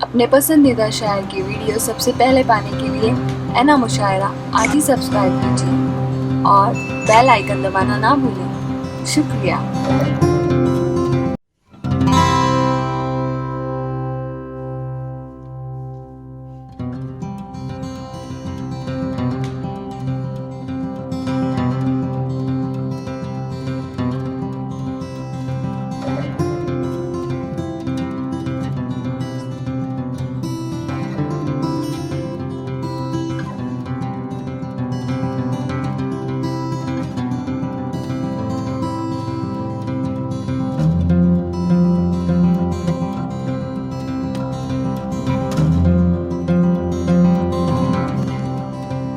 अपने पसंदीदा शायर की वीडियो सबसे पहले पाने के लिए एना मुशायरा आज ही सब्सक्राइब कीजिए और बेल आइकन दबाना ना भूलें। शुक्रिया।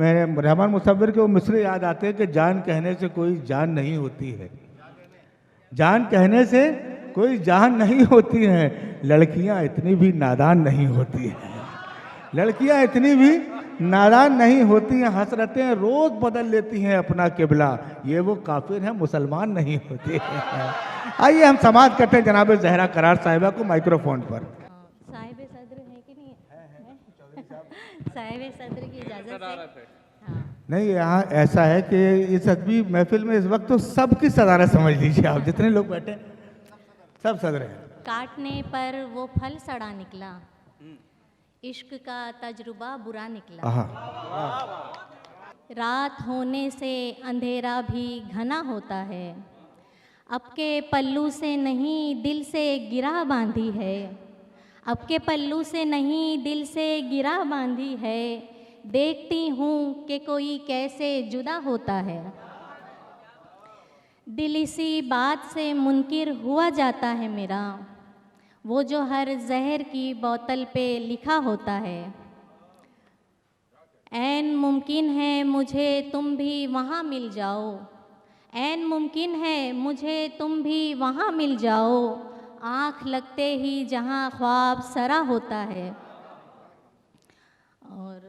मेरे रहमान मुसव्विर के वो मिसरे याद आते हैं कि जान कहने से कोई जान नहीं होती है, जान कहने से कोई जान नहीं होती है, लड़कियां इतनी भी नादान नहीं होती हैं, लड़कियां इतनी भी नादान नहीं होती हैं, हसरतें रोज बदल लेती हैं अपना किबला, ये वो काफिर हैं मुसलमान नहीं होते हैं। आइए हम समाज करते हैं जनाब जहरा करार साहिबा को माइक्रोफोन पर। साहिब सदर है कि नहीं है? साहिब सदर की इजाजत से। हाँ, नहीं, यहाँ ऐसा है कि इस अदबी महफिल में इस वक्त तो सबकी सदारत समझ लीजिए आप, जितने लोग बैठे हैं, सब सदर हैं। काटने पर वो फल सड़ा निकला, इश्क का तजुर्बा बुरा निकला। आहा, रात होने से अंधेरा भी घना होता है, अब के पल्लू से नहीं दिल से गिरा बांधी है, अब के पल्लू से नहीं दिल से गिरा बांधी है, देखती हूँ कि कोई कैसे जुदा होता है। दिल इसी बात से मुनकिर हुआ जाता है मेरा, वो जो हर जहर की बोतल पे लिखा होता है। ऐन मुमकिन है मुझे तुम भी वहाँ मिल जाओ, ऐन मुमकिन है मुझे तुम भी वहाँ मिल जाओ, आँख लगते ही जहाँ ख्वाब सरा होता है। और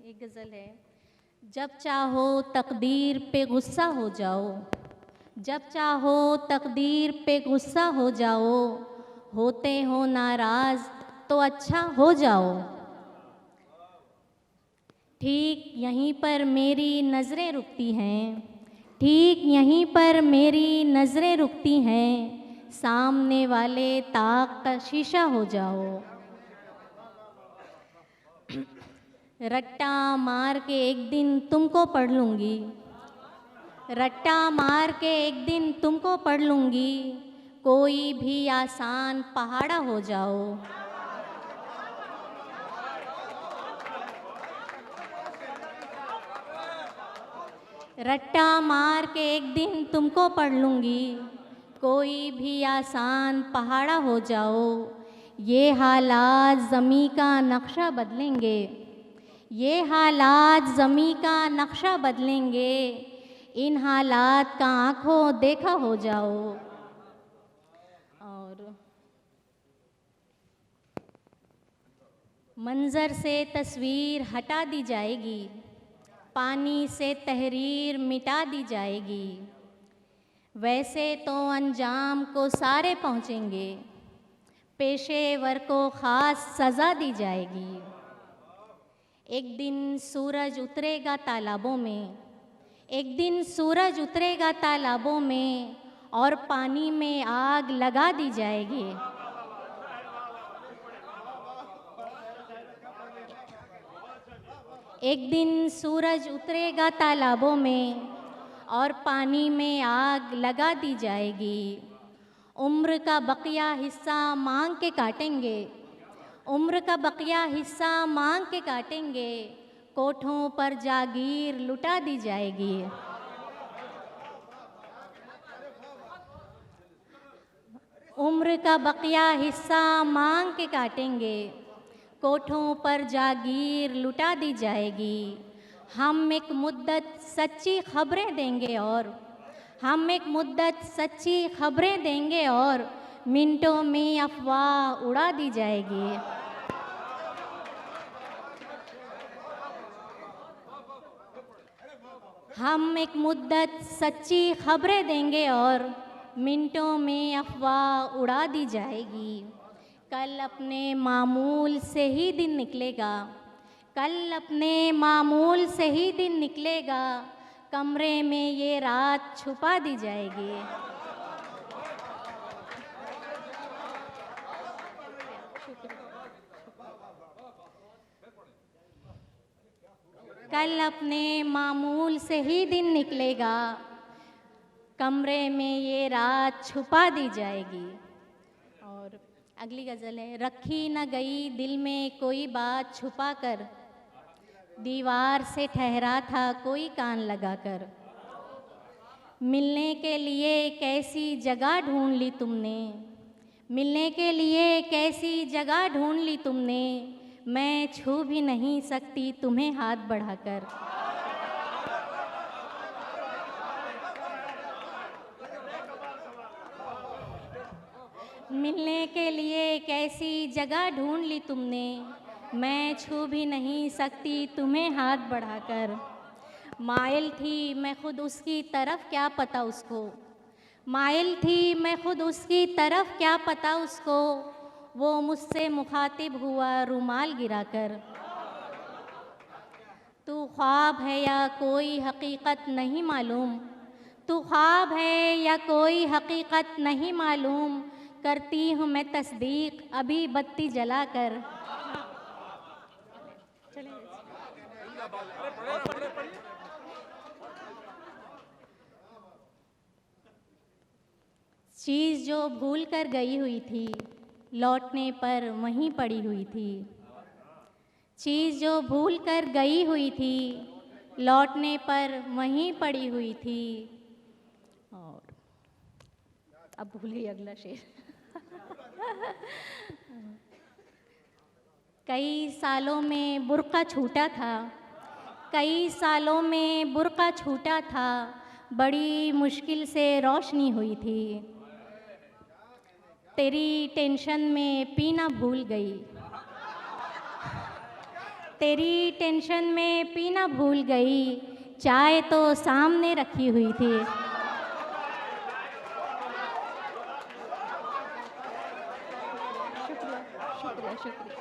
एक गज़ल है, जब चाहो तकदीर पे गुस्सा हो जाओ, जब चाहो तकदीर पे गुस्सा हो जाओ, होते हो नाराज़ तो अच्छा हो जाओ। ठीक यहीं पर मेरी नज़रें रुकती हैं, ठीक यहीं पर मेरी नज़रें रुकती हैं, सामने वाले ताक का शीशा हो जाओ। रट्टा मार के एक दिन तुमको पढ़ लूँगी, रट्टा मार के एक दिन तुमको पढ़ लूँगी, कोई भी आसान पहाड़ा हो जाओ। रट्टा मार के एक दिन तुमको पढ़ लूँगी, कोई भी आसान पहाड़ा हो जाओ। ये हालात ज़मीं का नक्शा बदलेंगे, ये हालात ज़मीं का नक्शा बदलेंगे, इन हालात का आँखों देखा हो जाओ। और मंज़र से तस्वीर हटा दी जाएगी, पानी से तहरीर मिटा दी जाएगी, वैसे तो अंजाम को सारे पहुँचेंगे, पेशेवर को ख़ास सज़ा दी जाएगी। एक दिन सूरज उतरेगा तालाबों में, एक दिन सूरज उतरेगा तालाबों में, और पानी में आग लगा दी जाएगी। एक दिन सूरज उतरेगा तालाबों में और पानी में आग लगा दी जाएगी। उम्र का बकिया हिस्सा मांग के काटेंगे, उम्र का बकिया हिस्सा मांग के काटेंगे, कोठों पर जागीर लुटा दी जाएगी। उम्र का बकिया हिस्सा मांग के काटेंगे, कोठों पर जागीर लुटा दी जाएगी। हम एक मुद्दत सच्ची खबरें देंगे और हम एक मुद्दत सच्ची खबरें देंगे और मिनटों में अफवाह उड़ा दी जाएगी। हम एक मुद्दत सच्ची खबरें देंगे और मिनटों में अफवाह उड़ा दी जाएगी। कल अपने मामूल से ही दिन निकलेगा, कल अपने मामूल से ही दिन निकलेगा, कमरे में ये रात छुपा दी जाएगी। कल अपने मामूल से ही दिन निकलेगा, कमरे में ये रात छुपा दी जाएगी। और अगली गज़ल है, रखी न गई दिल में कोई बात छुपा कर, दीवार से ठहरा था कोई कान लगाकर। मिलने के लिए कैसी जगह ढूंढ ली तुमने, मिलने के लिए कैसी जगह ढूंढ ली तुमने, मैं छू भी नहीं सकती तुम्हें हाथ बढ़ाकर। मिलने के लिए कैसी जगह ढूंढ ली तुमने, मैं छू भी नहीं सकती तुम्हें हाथ बढ़ाकर। माइल थी मैं खुद उसकी तरफ क्या पता उसको, माइल थी मैं खुद उसकी तरफ क्या पता उसको, वो मुझसे मुखातिब हुआ रुमाल गिराकर। तू ख्वाब है या कोई हकीकत नहीं मालूम, तू ख्वाब है या कोई हकीकत नहीं मालूम, करती हूँ मैं तस्दीक अभी बत्ती जलाकर। चीज़ जो भूल कर गई हुई थी, लौटने पर वहीं पड़ी हुई थी। चीज़ जो भूल कर गई हुई थी, लौटने पर वहीं पड़ी हुई थी। और अब भूल गई अगला शेर। कई सालों में बुर्का छूटा था, कई सालों में बुर्का छूटा था, बड़ी मुश्किल से रोशनी हुई थी। तेरी टेंशन में पीना भूल गई, तेरी टेंशन में पीना भूल गई, चाय तो सामने रखी हुई थी। शुक्रिया शुक्रिया।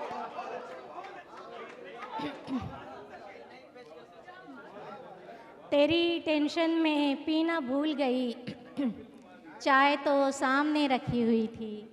तेरी टेंशन में पीना भूल गई, चाय तो सामने रखी हुई थी।